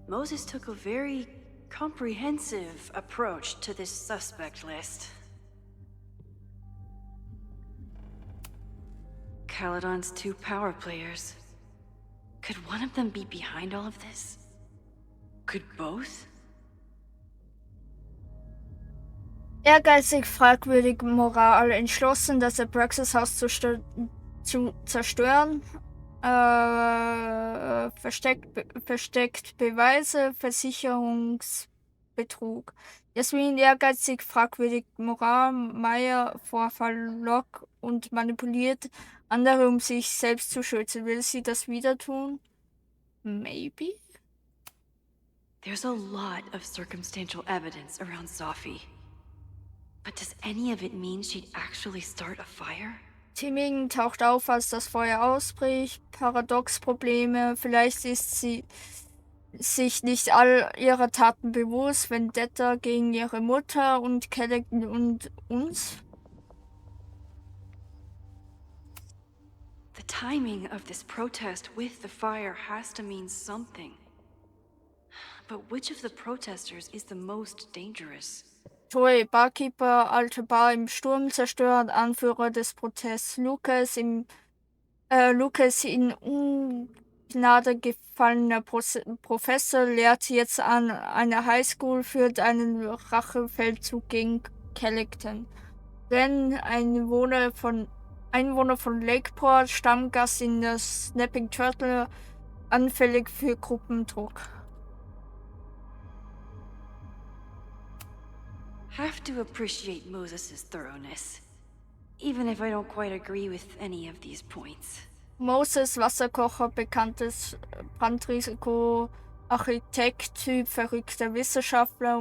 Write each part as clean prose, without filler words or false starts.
Moses took a very comprehensive approach to this suspect list. Caledon's 2 power players. Could one of them be behind all of this? Could both? Ehrgeizig, fragwürdig, Moral, entschlossen, das Abraxas-Haus zu zerstören. Versteckt Beweise, Versicherungsbetrug. Jasmin, ehrgeizig, fragwürdig, Moral, Maya, Vorfall, Lock und manipuliert andere, um sich selbst zu schützen. Will sie das wieder tun? Maybe? There's a lot of circumstantial evidence around Sophie. But does any of it mean she'd actually start a fire? Timing taucht auf, als das Feuer ausbricht. Paradox-Probleme. Vielleicht ist sie sich nicht all ihrer Taten bewusst. Vendetta gegen ihre Mutter und Kellogg und uns. The timing of this protest with the fire has to mean something. But which of the protesters is the most dangerous? Joey, Barkeeper, alte Bar im Sturm zerstört, Anführer des Protests. Lucas in Ungnade gefallener Professor, lehrt jetzt an einer Highschool, führt einen Rachefeldzug gegen Kellogg. Ren, Einwohner von Lakeport, Stammgast in der Snapping Turtle, anfällig für Gruppendruck. Have to appreciate Moses' thoroughness, even if I don't quite agree with any of these points. Moses, Wasserkocher, bekanntes Brandrisiko, Architekt-Typ, verrückter Wissenschaftler,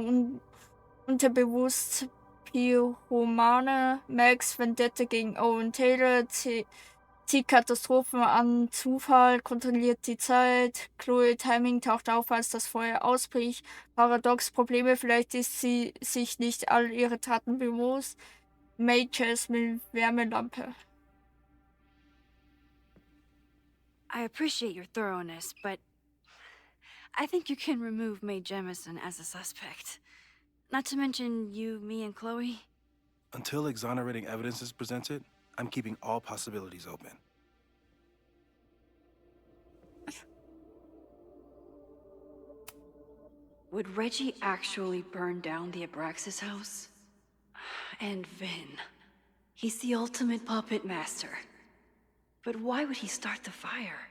unterbewusst Pyromane, Max, Vendetta gegen Owen Taylor, zieht Katastrophen an, Zufall, kontrolliert die Zeit, Chloe, Timing taucht auf, als das Feuer ausbricht, Paradox, Probleme, vielleicht ist sie sich nicht all ihre Taten bewusst, May Jasmine, Wärmelampe. I appreciate your thoroughness, but I think you can remove Mae Jemison as a suspect. Not to mention you, me, and Chloe. Until exonerating evidence is presented, I'm keeping all possibilities open. Would Reggie actually burn down the Abraxas house? And Vin. He's the ultimate puppet master. But why would he start the fire?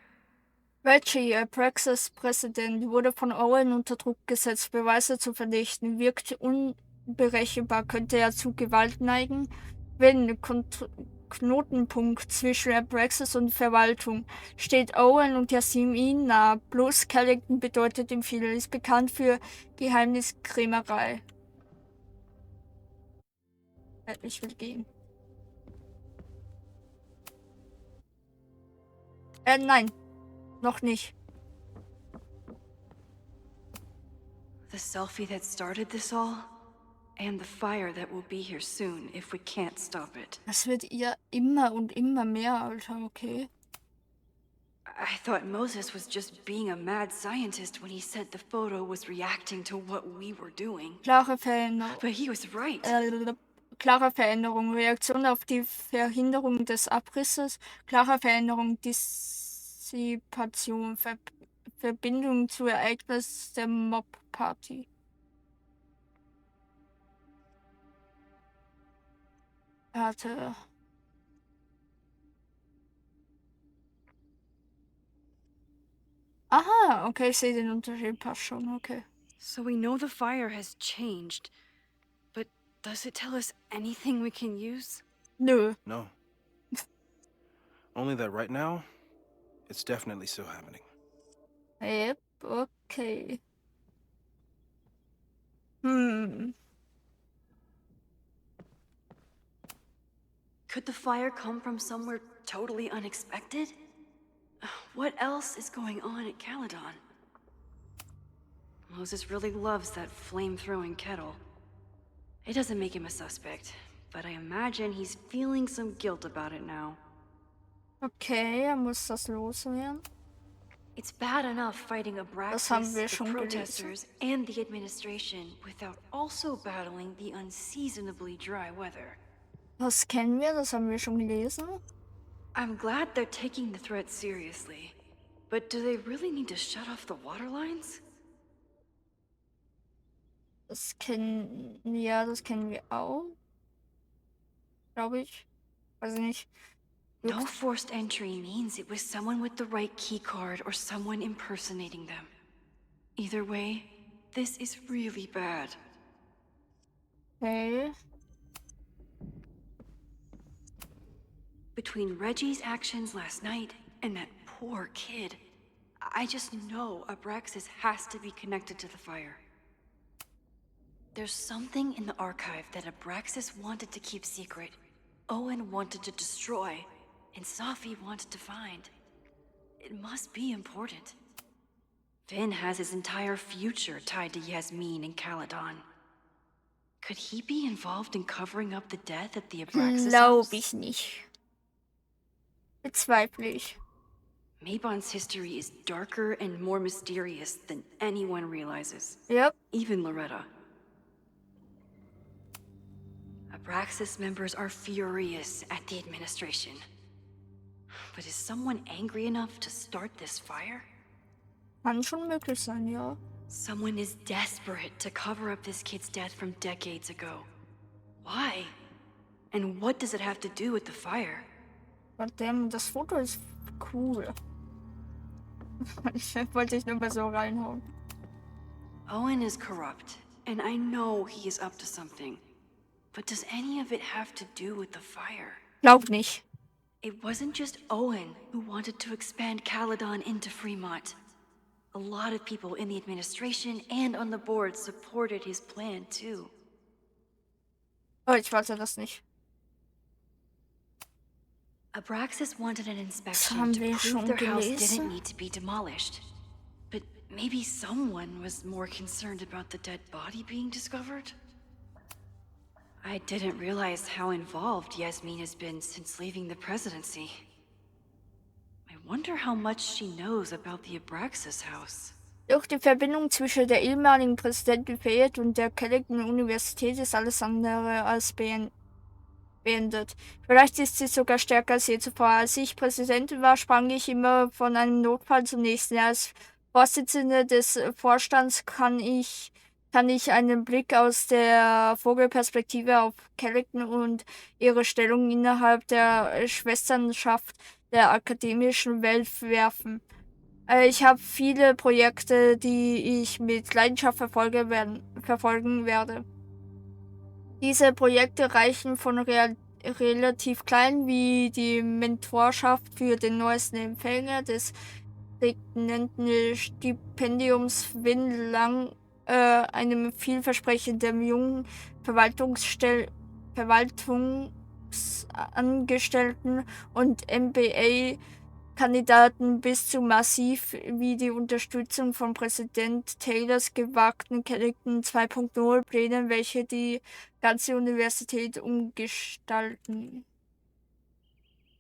Reggie, Abraxas-Präsident, wurde von Owen unter Druck gesetzt, Beweise zu vernichten, wirkt unberechenbar, könnte er zu Gewalt neigen, wenn Knotenpunkt zwischen Abraxas und Verwaltung. Steht Owen und Yasim ihm nah, bloß Kellogg bedeutet ihm viel, ist bekannt für Geheimniskrämerei. Ich will gehen. Nein. Noch nicht. The selfie that started this all, and the fire that will be here soon if we can't stop it. Das wird ihr immer und immer mehr, Alter, okay? I thought Moses was just being a mad scientist when he said the photo was reacting to what we were doing. Klare Veränderung. But he was right. Klare Veränderung. Reaktion auf die Verhinderung des Abrisses. Klare Veränderung. Dissipation. Verbindung zu Ereignis der Mob-Party. Warte. Aha, okay, ich sehe den Unterschied, passt schon, okay. So we know the fire has changed, but does it tell us anything we can use? Nö. No. Only that right now, it's definitely still happening. Yep, okay. Could the fire come from somewhere totally unexpected? What else is going on at Caledon? Moses really loves that flame-throwing kettle. It doesn't make him a suspect, but I imagine he's feeling some guilt about it now. Okay, er muss das loswerden. It's bad enough fighting haben Abraxas, wir the schon gelesen. protesters, and the administration without also battling the unseasonably dry weather. Das kennen wir, das haben wir schon gelesen. I'm glad they're taking the threat seriously. But do they really need to shut off the water lines? Das kennen wir auch. Glaube ich. Weiß nicht. No forced entry means it was someone with the right keycard or someone impersonating them. Either way, this is really bad. Okay. Between Reggie's actions last night and that poor kid, I just know Abraxas has to be connected to the fire. There's something in the archive that Abraxas wanted to keep secret, Owen wanted to destroy, and Safi wanted to find. It must be important. Finn has his entire future tied to Yasmin and Caledon. Could he be involved in covering up the death at the Abraxas house? Glaube ich nicht. Bezweifle ich. Mabon's history is darker and more mysterious than anyone realizes. Yep. Even Loretta. Abraxas members are furious at the administration. But is someone angry enough to start this fire? Kann schon möglich sein, ja. Someone is desperate to cover up this kid's death from decades ago. Why? And what does it have to do with the fire? Goddamn, das Foto ist cool. Wollte ich nur mal so reinhauen. Owen is corrupt, and I know he is up to something. But does any of it have to do with the fire? Glaub nicht. It wasn't just Owen who wanted to expand Caledon into Fremont. A lot of people in the administration and on the board supported his plan too. Oh, ich wollte das nicht. Abraxas wanted an inspection haben to wir prove schon their house gelesen. didn't need to be demolished. But maybe someone was more concerned about the dead body being discovered? I didn't realize how involved Yasmin has been since leaving the presidency. I wonder how much she knows about the Abraxas house. Doch die Verbindung zwischen der ehemaligen Präsidentin Fayette und der Kellogg-Universität ist alles andere als beendet. Vielleicht ist sie sogar stärker als je zuvor. Als ich Präsidentin war, sprang ich immer von einem Notfall zum nächsten. Als Vorsitzende des Vorstands kann ich einen Blick aus der Vogelperspektive auf Kellogg und ihre Stellung innerhalb der Schwesternschaft der akademischen Welt werfen. Ich habe viele Projekte, die ich mit Leidenschaft verfolgen werde. Diese Projekte reichen von relativ klein wie die Mentorschaft für den neuesten Empfänger des genannten Stipendiums Win Lang, einem vielversprechenden jungen Verwaltungsangestellten und MBA-Kandidaten bis zu massiv wie die Unterstützung von Präsident Taylors gewagten Kellogg 2.0 Plänen, welche die ganze Universität umgestalten.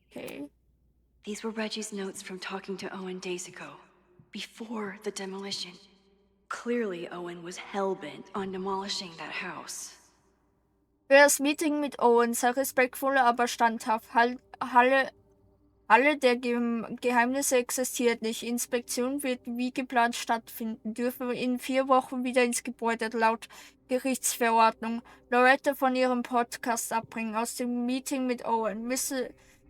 Okay. These were Reggie's notes from talking to Owen days ago, before the demolition. Clearly, Owen was hell-bent on demolishing that house. Für das Meeting mit Owen sei respektvoll, aber standhaft. Halle der Geheimnisse existiert nicht. Inspektion wird wie geplant stattfinden. Dürfen in 4 Wochen wieder ins Gebäude, laut Gerichtsverordnung. Loretta von ihrem Podcast abbringen. Aus dem Meeting mit Owen.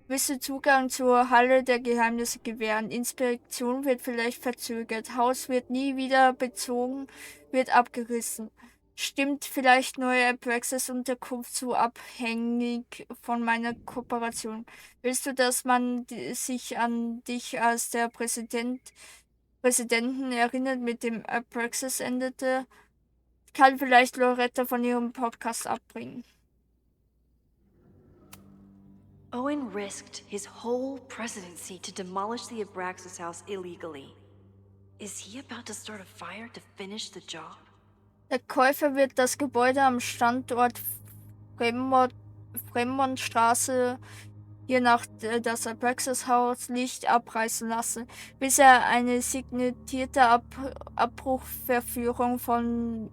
Müsse Zugang zur Halle der Geheimnisse gewähren. Inspektion wird vielleicht verzögert. Haus wird nie wieder bezogen, wird abgerissen. Stimmt vielleicht neue Abraxas Unterkunft zu abhängig von meiner Kooperation? Willst du, dass man sich an dich als der Präsidenten erinnert, mit dem Abraxas endete? Kann vielleicht Loretta von ihrem Podcast abbringen. Owen risked his whole presidency to demolish the Abraxas house illegally. Is he about to start a fire to finish the job? Der Käufer wird das Gebäude am Standort Fremmontstraße hiernach das Abraxas-Haus nicht abreißen lasse, bis er eine signierte Abbruchverführung vom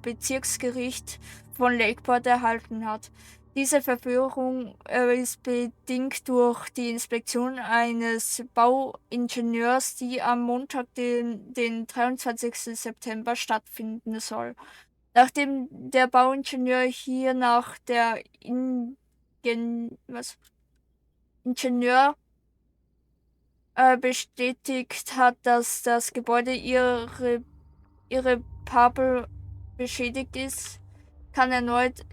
Bezirksgericht von Lakeport erhalten hat. Diese Verführung ist bedingt durch die Inspektion eines Bauingenieurs, die am Montag, den 23. September stattfinden soll. Nachdem der Bauingenieur hiernach der Ingenieur bestätigt hat, dass das Gebäude irreparabel beschädigt ist, kann erneut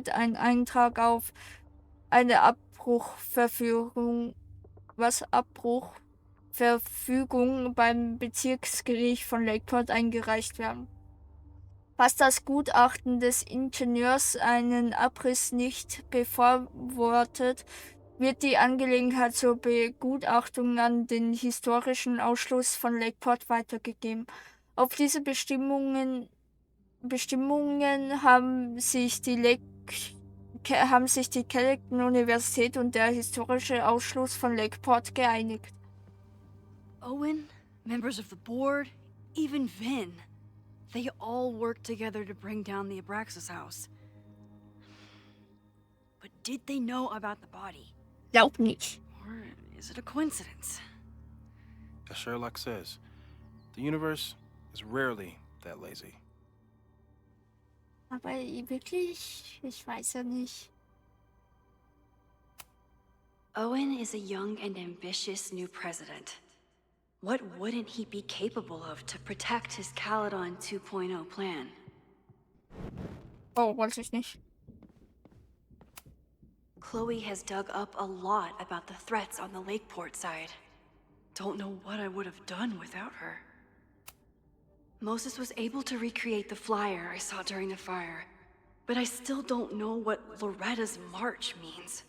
ein Eintrag auf eine Abbruchverfügung beim Bezirksgericht von Lakeport eingereicht werden. Falls das Gutachten des Ingenieurs einen Abriss nicht befürwortet, wird die Angelegenheit zur Begutachtung an den historischen Ausschuss von Lakeport weitergegeben. Auf diese Bestimmungen haben sich die Kellogg Universität und der historische Ausschuss von Lakeport geeinigt. Owen, members of the board, even Vin. They all worked together to bring down the Abraxas house. But did they know about the body? Glaub nicht. Or is it a coincidence? As Sherlock says, the universe is rarely that lazy. Aber wirklich, ich weiß ja nicht. Owen is a young and ambitious new president. What wouldn't he be capable of to protect his Caledon 2.0 plan? Oh, weiß ich nicht. Chloe has dug up a lot about the threats on the Lakeport side. Don't know what I would have done without her. Moses was able to recreate the flyer I saw during the fire, but I still don't know what Loretta's march means.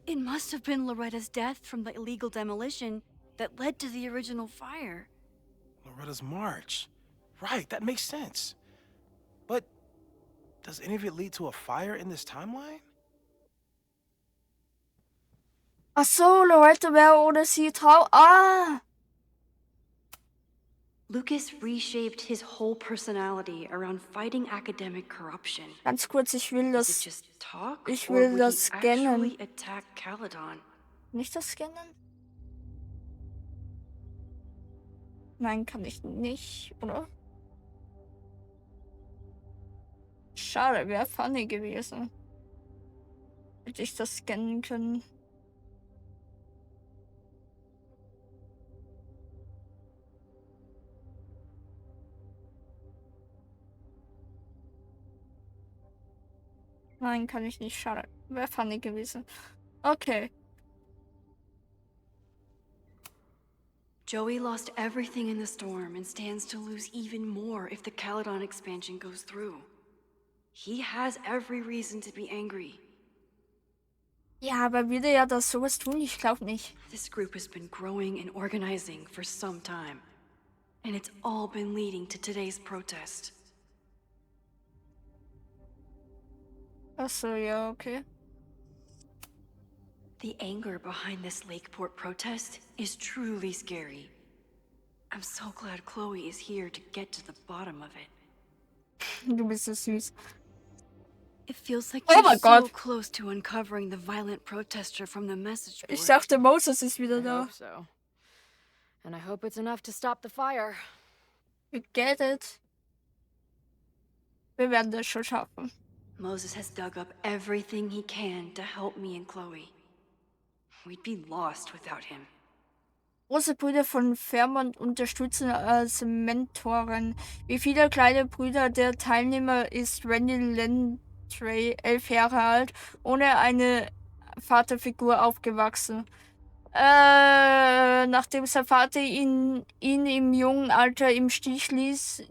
It must have been Loretta's death from the illegal demolition that led to the original fire. Loretta's march. Right, that makes sense. But does any of it lead to a fire in this timeline? Ach so, Loretta wäre ohne sie traurig. Ah! Lucas reshaped his whole personality around fighting academic corruption. Ganz kurz, ich will Is it das. just talk, Ich or will would das he scannen. actually attack Caledon? Nicht das scannen? Nein, kann ich nicht, oder? Schade, wäre funny gewesen. Hätte ich das scannen können. Nein, kann ich nicht. Schade. Wäre funny gewesen. Okay. Joey lost everything in the storm and stands to lose even more if the Caledon expansion goes through. He has every reason to be angry. Ja, aber würde er das sowas tun? Ich glaube nicht. This group has been growing and organizing for some time, and it's all been leading to today's protest. Ach so, ja, okay. The anger behind this Lakeport protest is truly scary. I'm so glad Chloe is here to get to the bottom of it. Du bist so süß. It feels like Oh you're my so God. close to uncovering the violent protester from the message board. Ich dachte, Moses ist wieder I da. hope so. And I hope it's enough to stop the fire. You get it. Wir werden das schon schaffen. Moses has dug up everything he can to help me and Chloe. We'd be lost without him. Große Brüder von Fairmont unterstützen als Mentoren. Wie viele kleine Brüder der Teilnehmer ist Randy Landry 11 Jahre alt, ohne eine Vaterfigur aufgewachsen. Nachdem sein Vater ihn im jungen Alter im Stich ließ,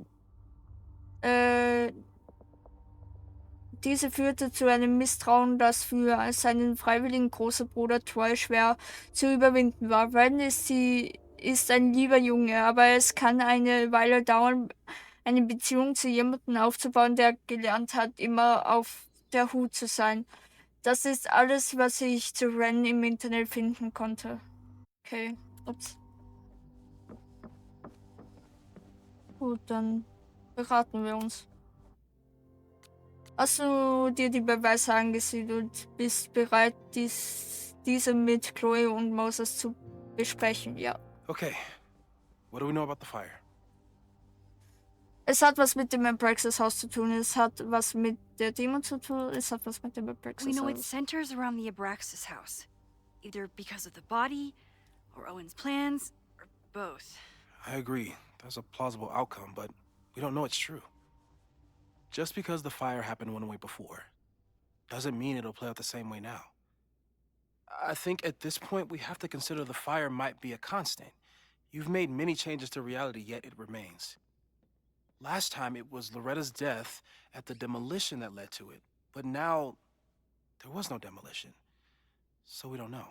diese führte zu einem Misstrauen, das für seinen freiwilligen großen Bruder Troy schwer zu überwinden war. Randy ist ein lieber Junge, aber es kann eine Weile dauern, eine Beziehung zu jemandem aufzubauen, der gelernt hat, immer auf der Hut zu sein. Das ist alles, was ich zu Ren im Internet finden konnte. Okay, ups. Gut, dann beraten wir uns. Hast du dir die Beweise angesehen und bist bereit, diese mit Chloe und Moses zu besprechen? Ja. Okay, what do we know about the fire? Es hat was mit dem Abraxas Haus zu tun, es hat was mit der Demo zu tun, es hat was mit dem We Abraxas know it Haus. centers around the Abraxas house. Either because of the body, or Owen's plans, or both. I agree. That's a plausible outcome, but we don't know it's true. Just because the fire happened one way before, doesn't mean it'll play out the same way now. I think at this point we have to consider the fire might be a constant. You've made many changes to reality, yet it remains. Last time it was Loretta's death at the demolition that led to it, but now there was no demolition, so we don't know.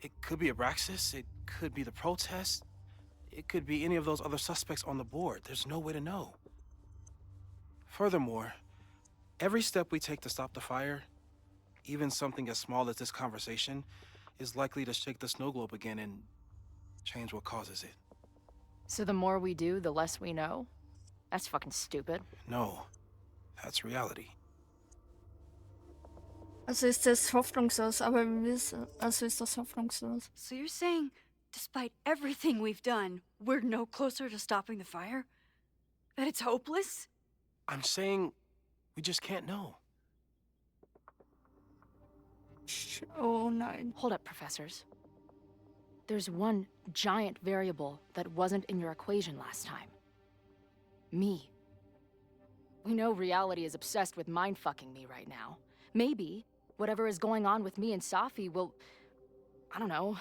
It could be Abraxas, it could be the protest, it could be any of those other suspects on the board. There's no way to know. Furthermore, every step we take to stop the fire, even something as small as this conversation, is likely to shake the snow globe again and change what causes it. So the more we do, the less we know? That's fucking stupid. No, that's reality. Also ist das hoffnungslos, aber wir wissen, also ist das hoffnungslos. So you're saying, despite everything we've done, we're no closer to stopping the fire? That it's hopeless? I'm saying we just can't know. Oh nein. Hold up, professors. There's one giant variable that wasn't in your equation last time. Me. We know reality is obsessed with mind-fucking me right now. Maybe whatever is going on with me and Safi will, I don't know,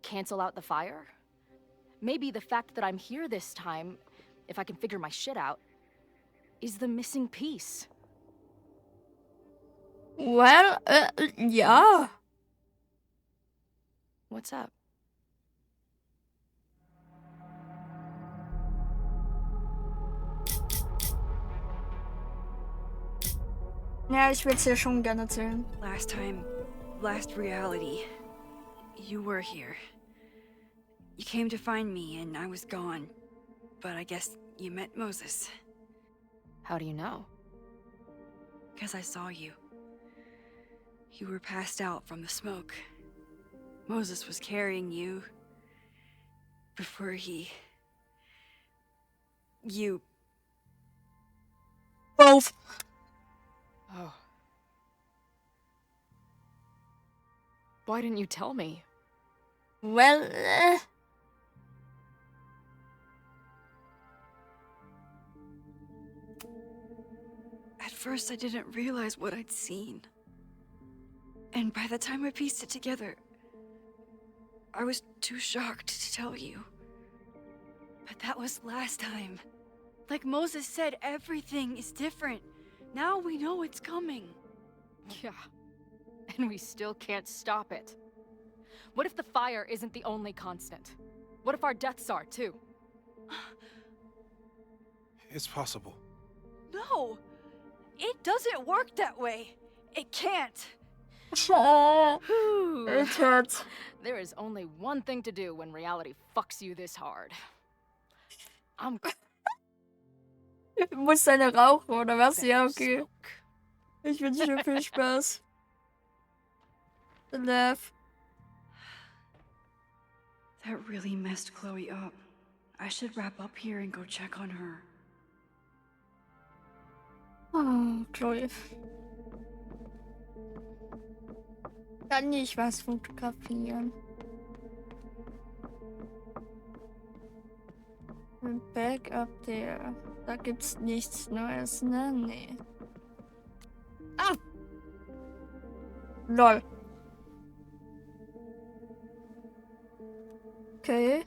cancel out the fire? Maybe the fact that I'm here this time, if I can figure my shit out, is the missing piece. Well, ja. What's up? Ja, ich würde es ja schon gerne erzählen. Last time, last reality, you were here. You came to find me and I was gone. But I guess you met Moses. How do you know? Because I saw you. You were passed out from the smoke. Moses was carrying you before you... Both. Oh. Why didn't you tell me? Well, At first I didn't realize what I'd seen. And by the time I pieced it together, I was too shocked to tell you. But that was last time. Like Moses said, everything is different. Now we know it's coming. Yeah. And we still can't stop it. What if the fire isn't the only constant? What if our deaths are, too? It's possible. No! It doesn't work that way. It can't. Whew. it hurts. There is only one thing to do when reality fucks you this hard. I'm Muss eine rauchen, oder was? gonna Ja, okay. smoke. Ich wünsche dir viel Spaß. The laugh. That really messed Chloe up. I should wrap up here and go check on her. Oh, Chloe. Kann ich was fotografieren? Backup der. Da gibt's nichts Neues, ne? Nee. Ah! Lol. Okay.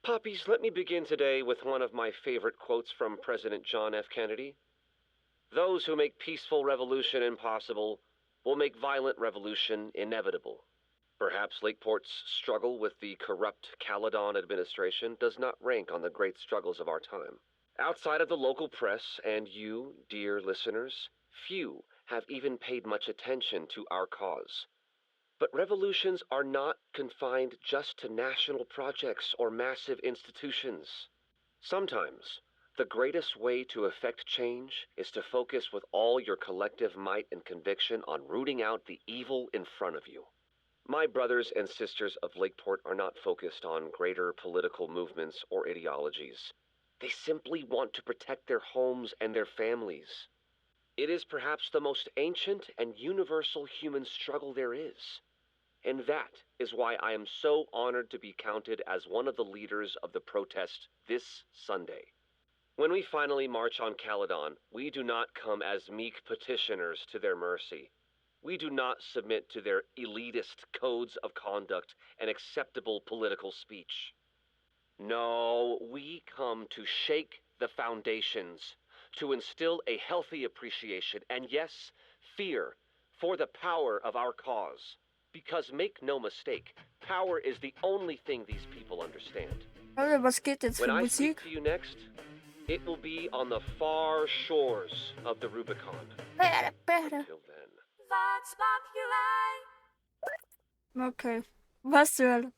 Puppies, let me begin today with one of my favorite quotes from President John F. Kennedy. Those who make peaceful revolution impossible will make violent revolution inevitable. Perhaps Lakeport's struggle with the corrupt Caledon administration does not rank on the great struggles of our time. Outside of the local press and you, dear listeners, few have even paid much attention to our cause. But revolutions are not confined just to national projects or massive institutions. Sometimes, the greatest way to effect change is to focus with all your collective might and conviction on rooting out the evil in front of you. My brothers and sisters of Lakeport are not focused on greater political movements or ideologies. They simply want to protect their homes and their families. It is perhaps the most ancient and universal human struggle there is. And that is why I am so honored to be counted as one of the leaders of the protest this Sunday. When we finally march on Caledon, we do not come as meek petitioners to their mercy. We do not submit to their elitist codes of conduct and acceptable political speech. No, we come to shake the foundations, to instill a healthy appreciation and, yes, fear for the power of our cause. Because make no mistake, power is the only thing these people understand. Alter, was geht jetzt When für I Musik? speak to you next, it will be on the far shores of the Rubicon. Bäh. Until then. Okay. Was zur Hölle?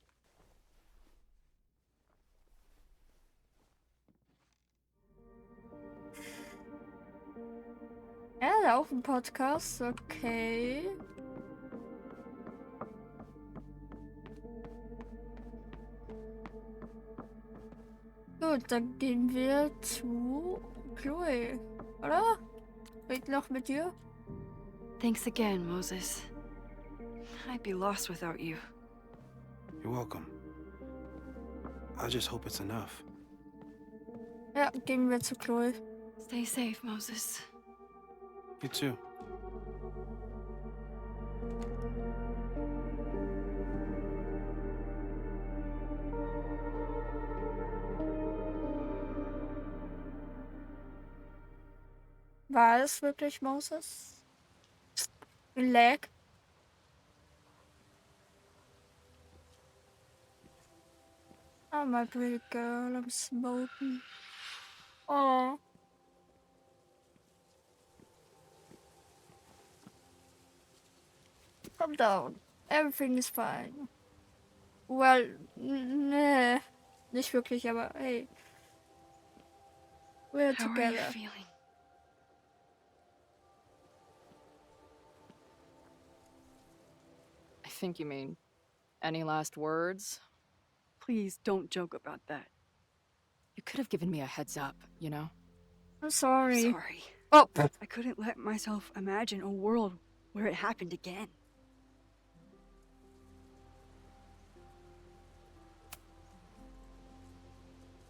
Er hat auch einen Podcast, okay. Gut, dann gehen wir zu Chloe, oder? Red noch mit dir? Thanks again, Moses. I'd be lost without you. You're welcome. I just hope it's enough. Ja, gehen wir zu Chloe. Stay safe, Moses. You too. War es wirklich Moses? Lag? Oh, my pretty girl, I'm smoking. Oh. Calm down. Everything is fine. Well, nee. Nicht wirklich, aber hey. We're How are you together. feeling? I think you mean any last words? Please don't joke about that. You could have given me a heads up, you know? I'm sorry. Sorry. Oh, I couldn't let myself imagine a world where it happened again.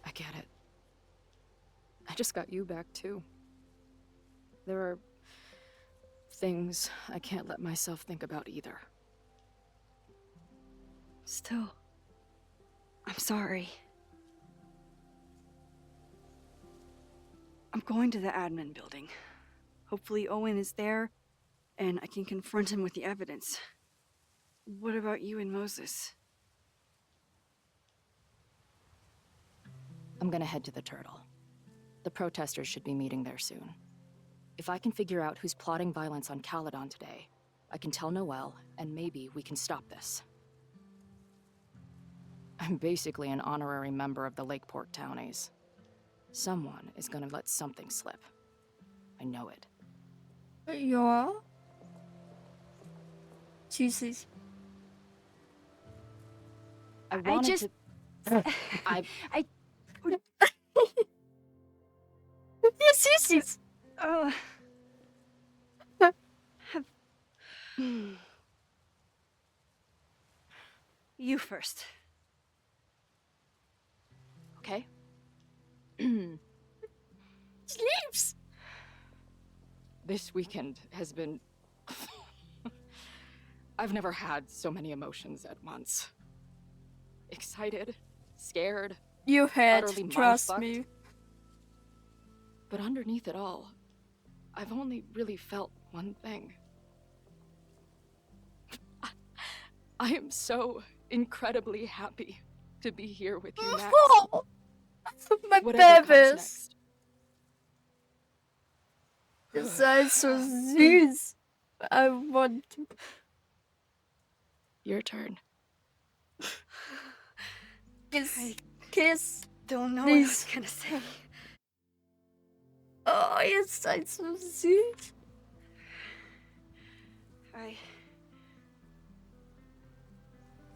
I get it. I just got you back too. There are things I can't let myself think about either. Still, I'm sorry. I'm going to the admin building. Hopefully Owen is there, and I can confront him with the evidence. What about you and Moses? I'm gonna head to the Turtle. The protesters should be meeting there soon. If I can figure out who's plotting violence on Caledon today, I can tell Noelle, and maybe we can stop this. I'm basically an honorary member of the Lakeport Townies. Someone is gonna let something slip. I know it. ja. Süßig. I wanted just- to... I... Ja, Süßis. You first. Okay. Ich lieb's. This weekend has been... I've never had so many emotions at once. Excited, scared, You had, utterly trust mind-fucked. me. But underneath it all, I've only really felt one thing. I am so incredibly happy to be here with you, Max. Oh, my Whatever comes babies. next. Ihr seid so süß. I want to. Your turn. Kiss. Kiss. Don't know Please. what I was gonna say. Oh, ihr seid so süß.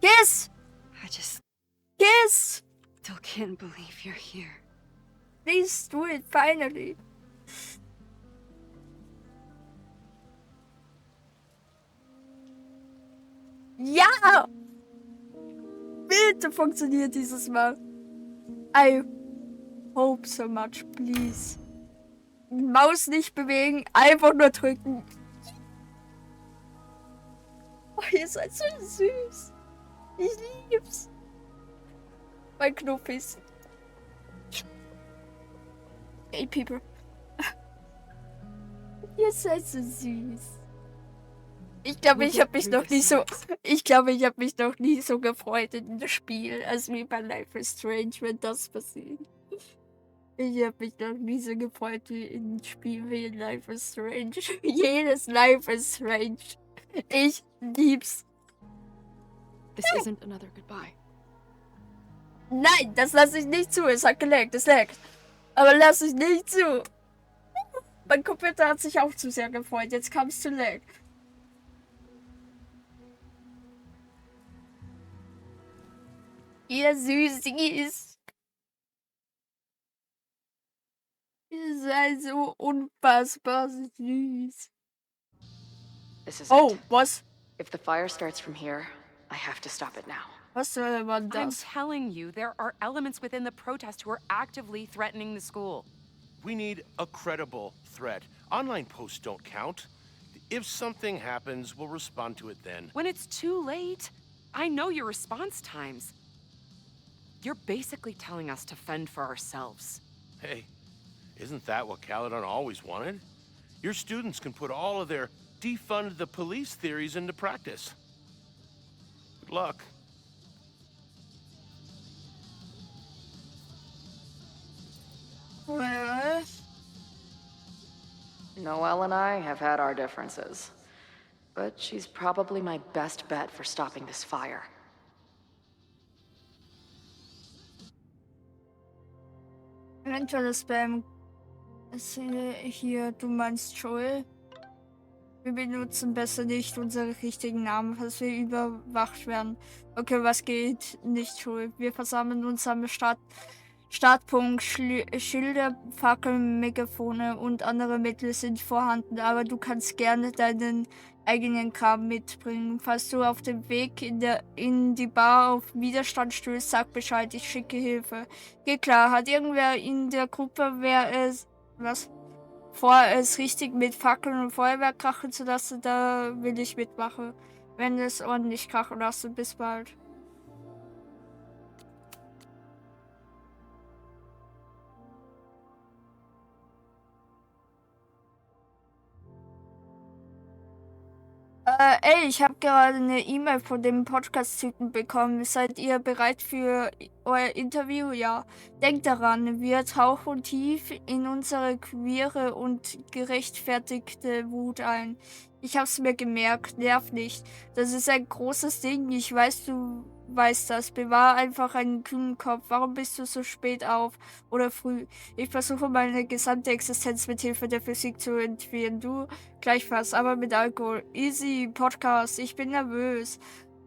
Kiss. I just Kiss. still can't believe you're here. Please do it finally. Ja! Bitte funktioniert dieses Mal. I hope so much, please. Maus nicht bewegen, einfach nur drücken. Oh, ihr seid so süß. Ich lieb's. Mein Knuffis. Hey, People. Ihr seid so süß. Ich glaube, ich habe mich noch nie so. Ich glaube, ich habe mich noch nie so gefreut in einem Spiel, als wie bei Life is Strange, wenn das passiert. Ich habe mich noch nie so gefreut wie in einem Spiel wie in Life is Strange. Jedes Life is Strange. Ich lieb's. This isn't another goodbye. Nein, das lasse ich nicht zu. Es hat geleckt, es leckt. Aber lass ich nicht zu. Mein Computer hat sich auch zu sehr gefreut. Jetzt kam es zu lag. Ihr Süßis. Ihr seid so unfassbar süß. This is Oh, it. was? If the fire starts from here, I have to stop it now. Was soll man I'm das? telling you, there are elements within the protest who are actively threatening the school. We need a credible threat. Online posts don't count. If something happens, we'll respond to it then. When it's too late, I know your response times. You're basically telling us to fend for ourselves. Hey, isn't that what Caledon always wanted? Your students can put all of their defund the police theories into practice. Good luck. Noelle and I have had our differences. But she's probably my best bet for stopping this fire. Eventuelle Spam. Hier, du meinst Joel? Wir benutzen besser nicht unsere richtigen Namen, falls wir überwacht werden. Okay, was geht? Nicht Joel. Wir versammeln uns am Startpunkt. Schilder, Fackeln, Megafone und andere Mittel sind vorhanden, aber du kannst gerne deinen eigenen Kram mitbringen. Falls du auf dem Weg in die Bar auf Widerstand stößt, sag Bescheid, ich schicke Hilfe. Geht klar, hat irgendwer in der Gruppe, vor es richtig mit Fackeln und Feuerwerk krachen zu lassen, da will ich mitmachen. Wenn es ordentlich krachen lassen, bis bald. Ey, ich habe gerade eine E-Mail von dem Podcast-Typen bekommen. Seid ihr bereit für euer Interview? Ja. Denkt daran, wir tauchen tief in unsere queere und gerechtfertigte Wut ein. Ich hab's mir gemerkt, nerv nicht. Das ist ein großes Ding. Ich weiß, du weißt das. Bewahr einfach einen kühlen Kopf. Warum bist du so spät auf oder früh? Ich versuche meine gesamte Existenz mit Hilfe der Physik zu entwickeln. Du gleichfalls, aber mit Alkohol. Easy, Podcast. Ich bin nervös.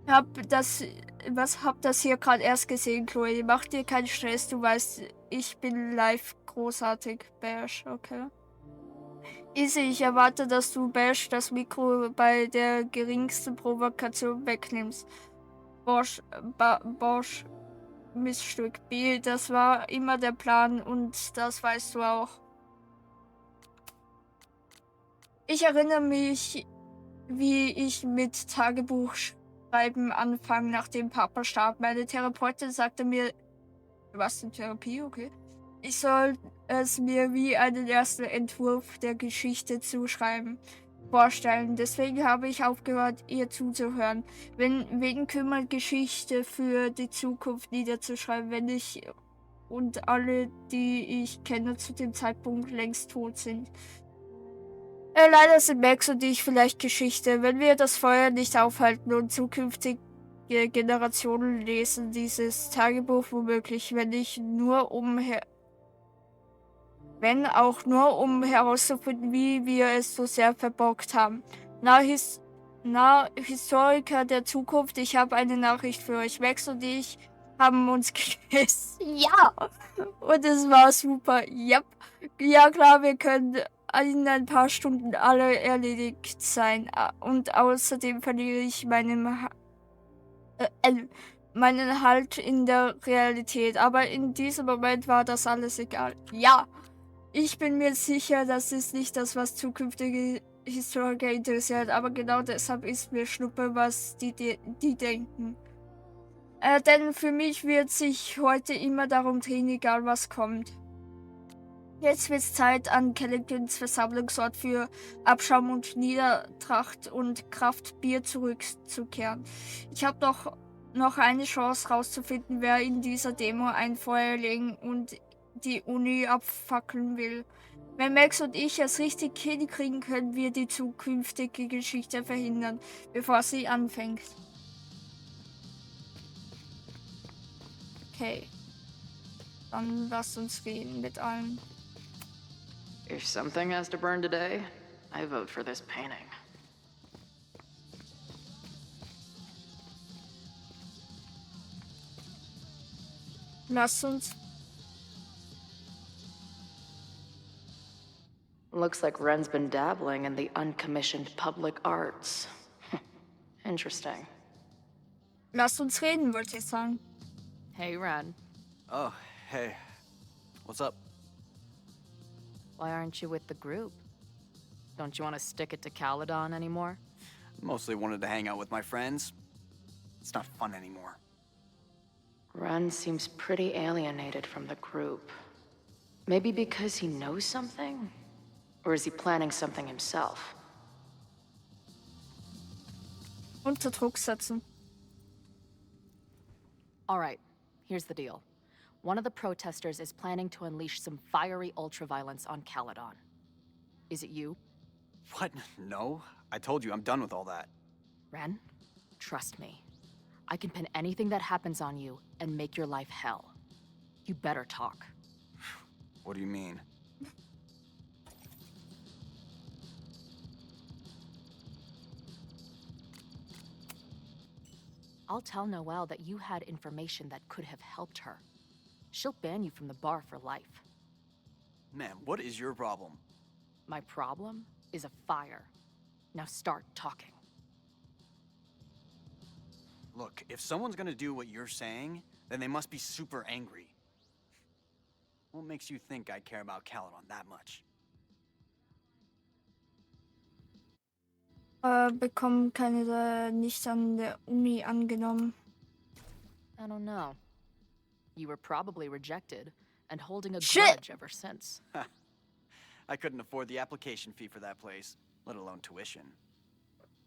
Hab das hier gerade erst gesehen, Chloe. Mach dir keinen Stress. Du weißt, ich bin live großartig. Bash, okay. Easy, ich erwarte, dass du Bash das Mikro bei der geringsten Provokation wegnimmst. Bosch, Missstück. B, das war immer der Plan und das weißt du auch. Ich erinnere mich wie ich mit Tagebuchschreiben anfange, nachdem Papa starb. Meine Therapeutin sagte mir, was in Therapie, okay? Ich soll es mir wie einen ersten Entwurf der Geschichte vorstellen. Deswegen habe ich aufgehört, ihr zuzuhören. Wen kümmert Geschichte für die Zukunft niederzuschreiben, wenn ich und alle, die ich kenne, zu dem Zeitpunkt längst tot sind? Leider sind Max und ich vielleicht Geschichte. Wenn wir das Feuer nicht aufhalten und zukünftige Generationen lesen dieses Tagebuch womöglich, wenn auch nur um herauszufinden, wie wir es so sehr verbockt haben. Historiker der Zukunft, ich habe eine Nachricht für euch. Max und ich haben uns geküsst. Ja! Und es war super. Yep. Ja klar, wir können in ein paar Stunden alle erledigt sein. Und außerdem verliere ich meinen Halt in der Realität. Aber in diesem Moment war das alles egal. Ja! Ich bin mir sicher, das ist nicht das, was zukünftige Historiker interessiert, aber genau deshalb ist mir Schnuppe, was die denken. Denn für mich wird sich heute immer darum drehen, egal was kommt. Jetzt wird's Zeit, an Kelligans Versammlungsort für Abschaum und Niedertracht und Kraftbier zurückzukehren. Ich habe doch noch eine Chance rauszufinden, wer in dieser Demo ein Feuer legen und die Uni abfackeln will. Wenn Max und ich es richtig hinkriegen, können wir die zukünftige Geschichte verhindern, bevor sie anfängt. Okay. Dann lasst uns gehen mit allem. If something has to burn today, I vote for this painting. Lasst uns. Looks like Ren's been dabbling in the uncommissioned public arts. Interesting. Lasst uns reden, wollte ich sagen. Hey, Ren. Oh, hey. What's up? Why aren't you with the group? Don't you want to stick it to Caledon anymore? Mostly wanted to hang out with my friends. It's not fun anymore. Ren seems pretty alienated from the group. Maybe because he knows something? Or is he planning something himself? Unter Druck setzen. All right, here's the deal. One of the protesters is planning to unleash some fiery ultraviolence on Caledon. Is it you? What? No. I told you, I'm done with all that. Ren, trust me. I can pin anything that happens on you and make your life hell. You better talk. What do you mean? I'll tell Noelle that you had information that could have helped her. She'll ban you from the bar for life. Man, what is your problem? My problem is a fire. Now start talking. Look, if someone's gonna do what you're saying, then they must be super angry. What makes you think I care about Caledon that much? Bekommen keine nicht an der Uni angenommen. I don't know. You were probably rejected and holding a Shit! grudge ever since. I couldn't afford the application fee for that place, let alone tuition.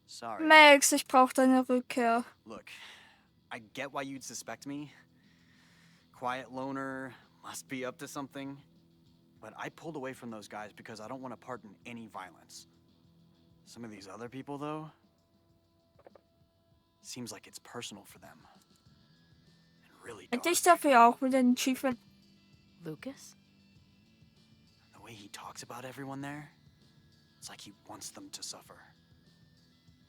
Sorry. Max, ich brauche deine Rückkehr. Look, I get why you'd suspect me. Quiet loner, must be up to something. But I pulled away from those guys because I don't want to part in any violence. Some of these other people, though, seems like it's personal for them. And really dark. Hätte ich dafür auch mit den Achievement. Lucas? The way he talks about everyone there, it's like he wants them to suffer.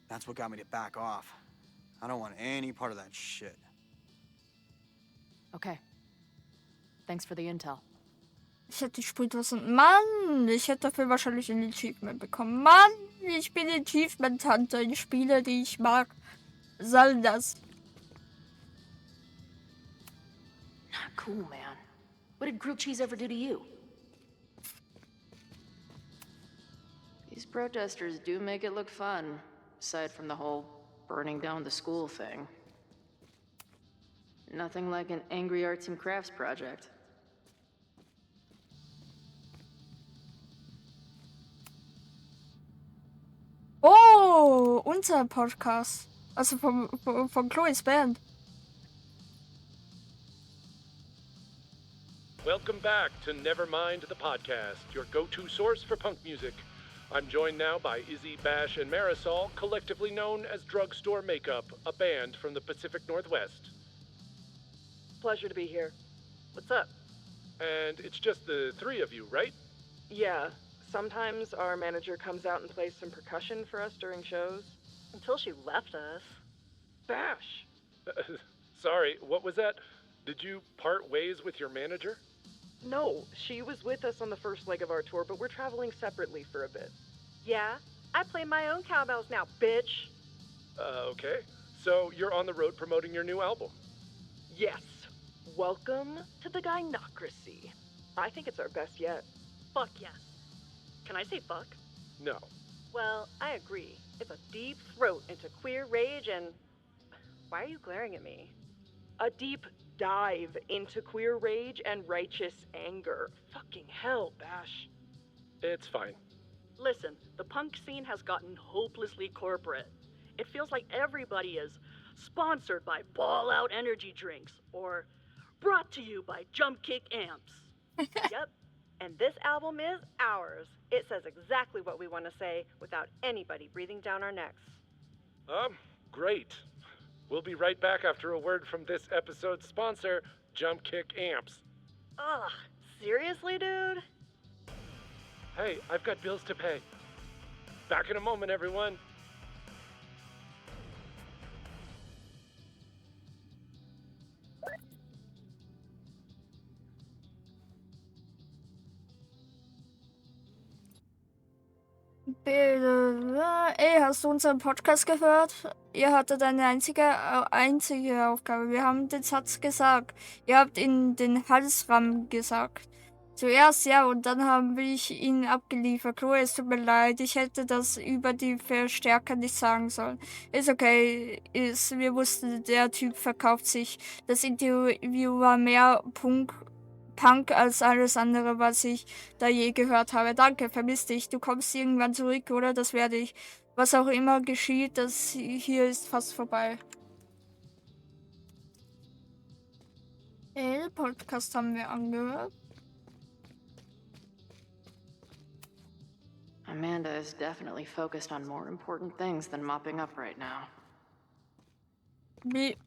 That's what got me to back off. I don't want any part of that shit. Okay. Thanks for the intel. Ich hätte gespielt was und Mann, ich hätte dafür wahrscheinlich ein Achievement bekommen. Mann, ich bin Achievement-Tante in Spiele, die ich mag. Was soll denn das? Not cool, man. What did grilled cheese ever do to you? These protesters do make it look fun. aside from the whole burning down the school thing. Nothing like an angry arts and crafts project. Oh, unser Podcast. Also von Chloe's Band. Welcome back to Nevermind the Podcast, your go-to source for punk music. I'm joined now by Izzy, Bash, and Marisol, collectively known as Drugstore Makeup, a band from the Pacific Northwest. Pleasure to be here. What's up? And it's just the three of you, right? Yeah, sometimes our manager comes out and plays some percussion for us during shows. Until she left us. Bash! Sorry, what was that? Did you part ways with your manager? No, she was with us on the first leg of our tour, but we're traveling separately for a bit. Yeah, I play my own cowbells now, bitch. Okay. So you're on the road promoting your new album? Yes. Welcome to the Gynocracy. I think it's our best yet. Fuck yes. Can I say fuck? No. Well, I agree. It's a deep throat into queer rage and... Why are you glaring at me? A deep dive into queer rage and righteous anger. Fucking hell, Bash. It's fine. Listen, the punk scene has gotten hopelessly corporate. It feels like everybody is sponsored by Ball Out energy drinks or brought to you by Jump Kick amps. Yep, and this album is ours. It says exactly what we want to say without anybody breathing down our necks. Great. We'll be right back after a word from this episode's sponsor, Jump Kick Amps. Ugh, seriously, dude? Hey, I've got bills to pay. Back in a moment, everyone. Ey, hast du unseren Podcast gehört? Ihr hattet eine einzige Aufgabe. Wir haben den Satz gesagt. Ihr habt in den Halsrahmen gesagt. Zuerst ja, und dann habe ich ihn abgeliefert. Chloe, es tut mir leid, ich hätte das über die Verstärker nicht sagen sollen. Ist okay, wir wussten, der Typ verkauft sich. Das Interview war mehr Punk als alles andere, was ich da je gehört habe. Danke, vermiss dich. Du kommst irgendwann zurück, oder? Das werde ich. Was auch immer geschieht, das hier ist fast vorbei. Den Podcast haben wir angehört. Amanda is definitely focused on more important things than mopping up right now. Wie...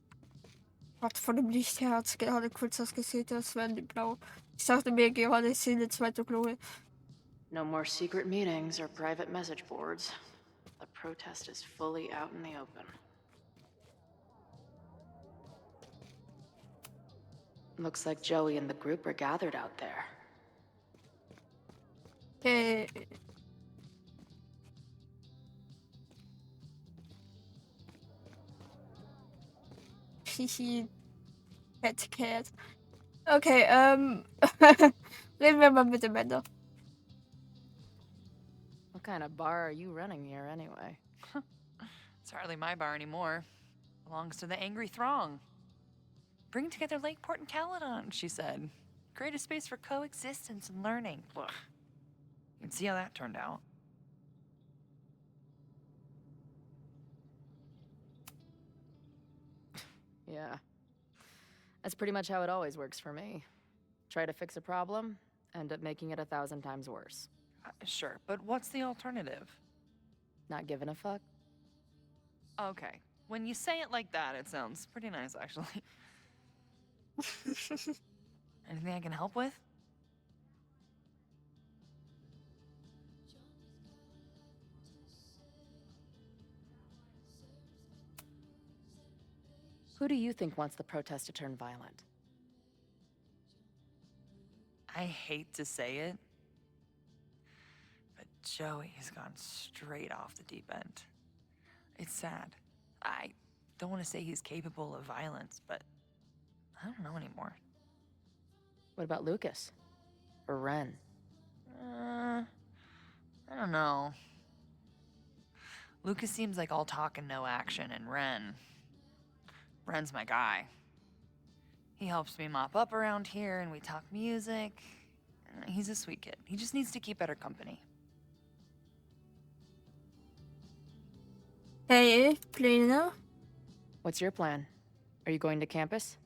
Warte, von dem Licht her hat es gerade kurz ausgesehen, das wären die blau. Ich dachte mir gerade, ich sehe eine zweite Chloe. No more secret meetings or private message boards. The protest is fully out in the open. Looks like Joey and the group are gathered out there. Okay. Fat Cat. Okay, reden wir mal mit dem Ende. What kind of bar are you running here anyway? It's hardly my bar anymore. Belongs to the Angry Throng. Bring together Lakeport and Caledon, she said. Create a space for coexistence and learning. Ugh. You can see how that turned out. Yeah. That's pretty much how it always works for me. Try to fix a problem, end up making it 1,000 times worse. Sure, but what's the alternative? Not giving a fuck? Okay. When you say it like that, it sounds pretty nice, actually. Anything I can help with? Who do you think wants the protest to turn violent? I hate to say it, but Joey has gone straight off the deep end. It's sad. I don't want to say he's capable of violence, but I don't know anymore. What about Lucas? Or Ren? I don't know. Lucas seems like all talk and no action, and Ren's my guy. He helps me mop up around here, and we talk music. He's a sweet kid. He just needs to keep better company. Hey, Pläne? What's your plan? Are you going to campus?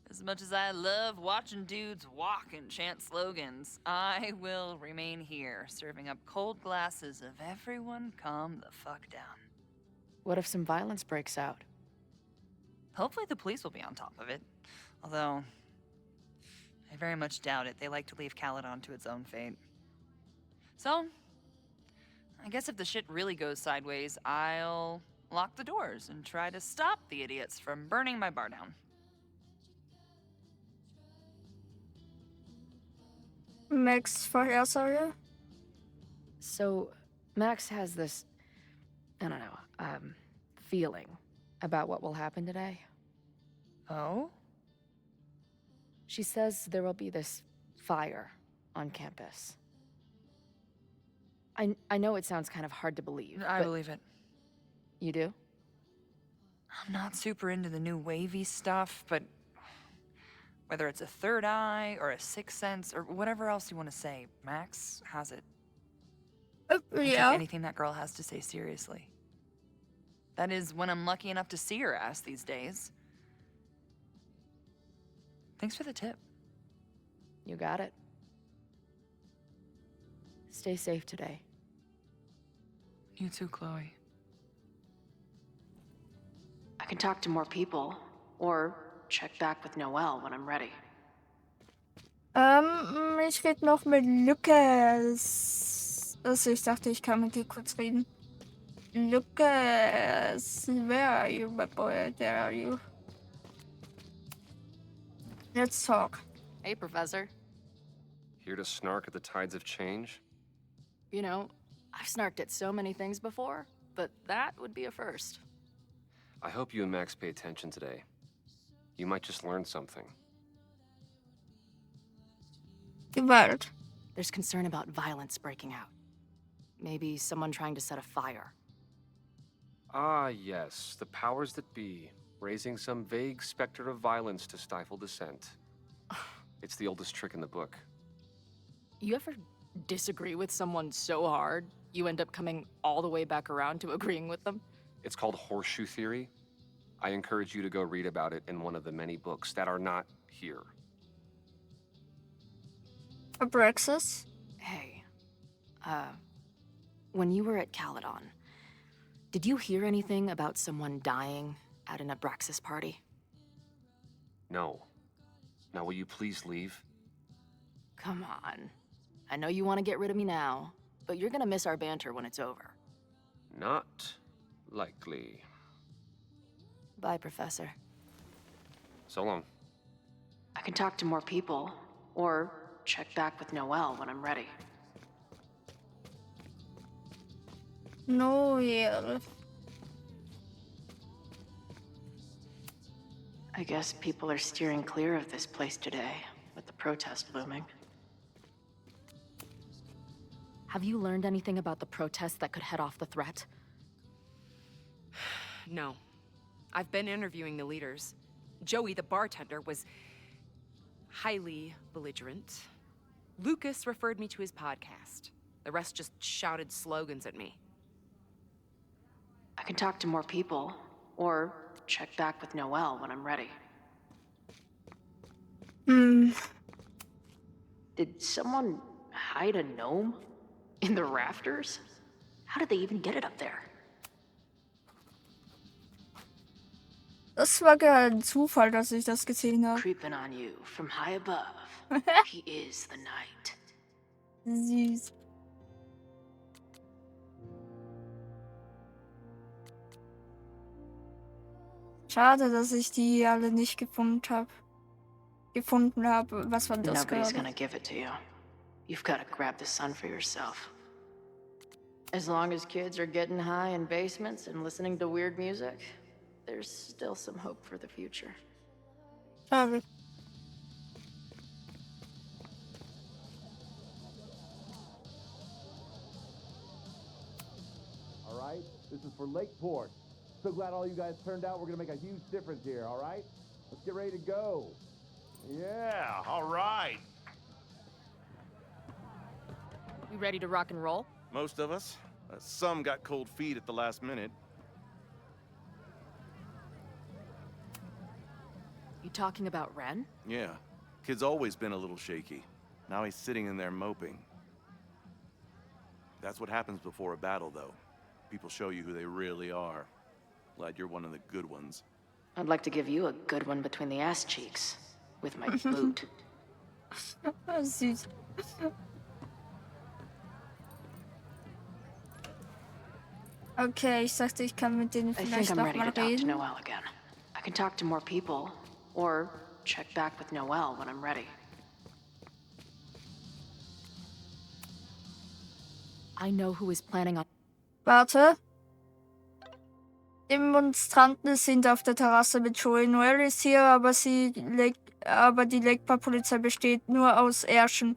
As much as I love watching dudes walk and chant slogans, I will remain here, serving up cold glasses of everyone calm the fuck down. What if some violence breaks out? Hopefully the police will be on top of it. Although, I very much doubt it. They like to leave Caledon to its own fate. So, I guess if the shit really goes sideways, I'll lock the doors and try to stop the idiots from burning my bar down. Max Vorhersage? So, Max has this, I don't know, feeling about what will happen today. Oh? She says there will be this fire on campus. I know it sounds kind of hard to believe. I but believe it. You do? I'm not super into the new wavy stuff, but whether it's a third eye or a sixth sense or whatever else you want to say, Max has it. I take Yeah. anything that girl has to say seriously. That is when I'm lucky enough to see her ass these days. Thanks for the tip. You got it. Stay safe today. You too, Chloe. I can talk to more people, or check back with Noelle when I'm ready. Ich rede noch mit Lucas. Also, ich dachte, ich kann mit dir kurz reden. Lucas, where are you, my boy? There are you. Let's talk. Hey, Professor. Here to snark at the tides of change? You know, I've snarked at so many things before, but that would be a first. I hope you and Max pay attention today. You might just learn something. Gewalt. There's concern about violence breaking out. Maybe someone trying to set a fire. Ah, yes, the powers that be, raising some vague specter of violence to stifle dissent. It's the oldest trick in the book. You ever disagree with someone so hard, you end up coming all the way back around to agreeing with them? It's called horseshoe theory. I encourage you to go read about it in one of the many books that are not here. Abraxas? Hey, when you were at Caledon, did you hear anything about someone dying at an Abraxas party? No. Now will you please leave? Come on. I know you want to get rid of me now, but you're gonna miss our banter when it's over. Not likely. Bye, Professor. So long. I can talk to more people, or check back with Noelle when I'm ready. Noel. I guess people are steering clear of this place today, with the protest looming. Have you learned anything about the protest that could head off the threat? No. I've been interviewing the leaders. Joey, the bartender, was highly belligerent. Lucas referred me to his podcast. The rest just shouted slogans at me. I can talk to more people, or check back with Noelle when I'm ready. Did someone hide a gnome in the rafters? How did they even get it up there? Das war gerade ein Zufall, dass ich das gesehen habe. Creeping on you from high above. He is the night. Süß. Schade, dass ich die alle nicht gefunden habe. Was war das Nobody's gerade? gonna give it to you. You've got to grab the sun for yourself. As long as kids are getting high in basements and listening to weird music, there's still some hope for the future. Schade. This is for Lakeport. So glad all you guys turned out. We're gonna make a huge difference here, all right? Let's get ready to go. Yeah, all right. You ready to rock and roll? Most of us. Some got cold feet at the last minute. You talking about Ren? Yeah. Kid's always been a little shaky. Now he's sitting in there moping. That's what happens before a battle, though. People show you who they really are. Glad you're one of the good ones. I'd like to give you a good one between the ass cheeks. With my boot. Süß. Okay, ich dachte, ich kann mit denen I think vielleicht I'm noch ready mal to talk to reden. Noelle again. I can talk to more people, or check back with Noelle when I'm ready. I know who is planning on... Warte. Demonstranten sind auf der Terrasse mit Joey. Noelle ist hier, aber die Legbar-Polizei besteht nur aus Ärschen.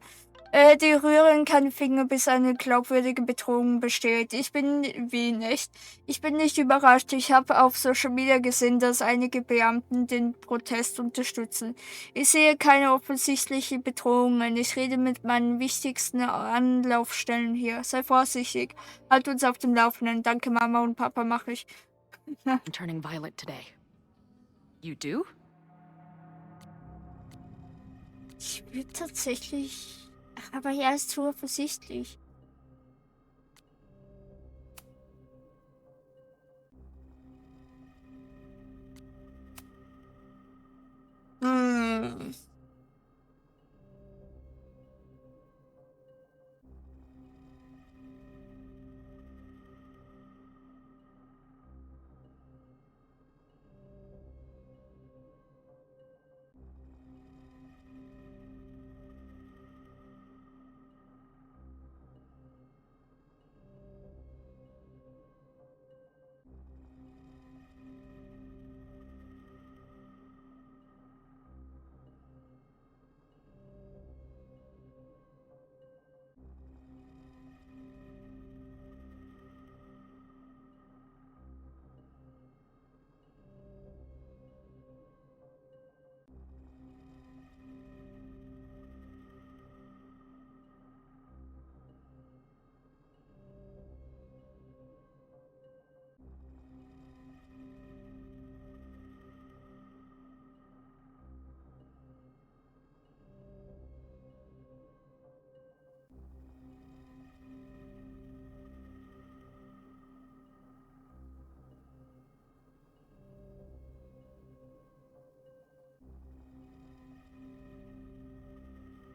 Die rühren keine Finger, bis eine glaubwürdige Bedrohung besteht. Ich bin nicht überrascht. Ich habe auf Social Media gesehen, dass einige Beamten den Protest unterstützen. Ich sehe keine offensichtliche Bedrohungen. Ich rede mit meinen wichtigsten Anlaufstellen hier. Sei vorsichtig. Halt uns auf dem Laufenden. Danke, Mama und Papa, mache ich. I'm turning violent today. You do? Ich bin tatsächlich... Aber er ist zu offensichtlich.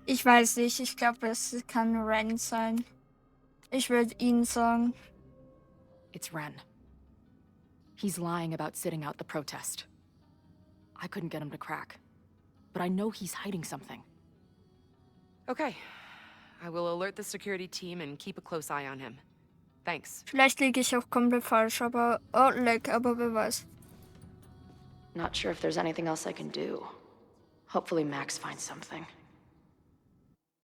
Ich weiß nicht, ich glaube, es kann Ren sein. Ich würde ihn sagen. It's Ren. He's lying about sitting out the protest. I couldn't get him to crack. But I know he's hiding something. Okay. I will alert the security team and keep a close eye on him. Thanks. Vielleicht liege ich auch komplett falsch, aber... Oh, leck, aber wer weiß. Not sure if there's anything else I can do. Hopefully Max finds something.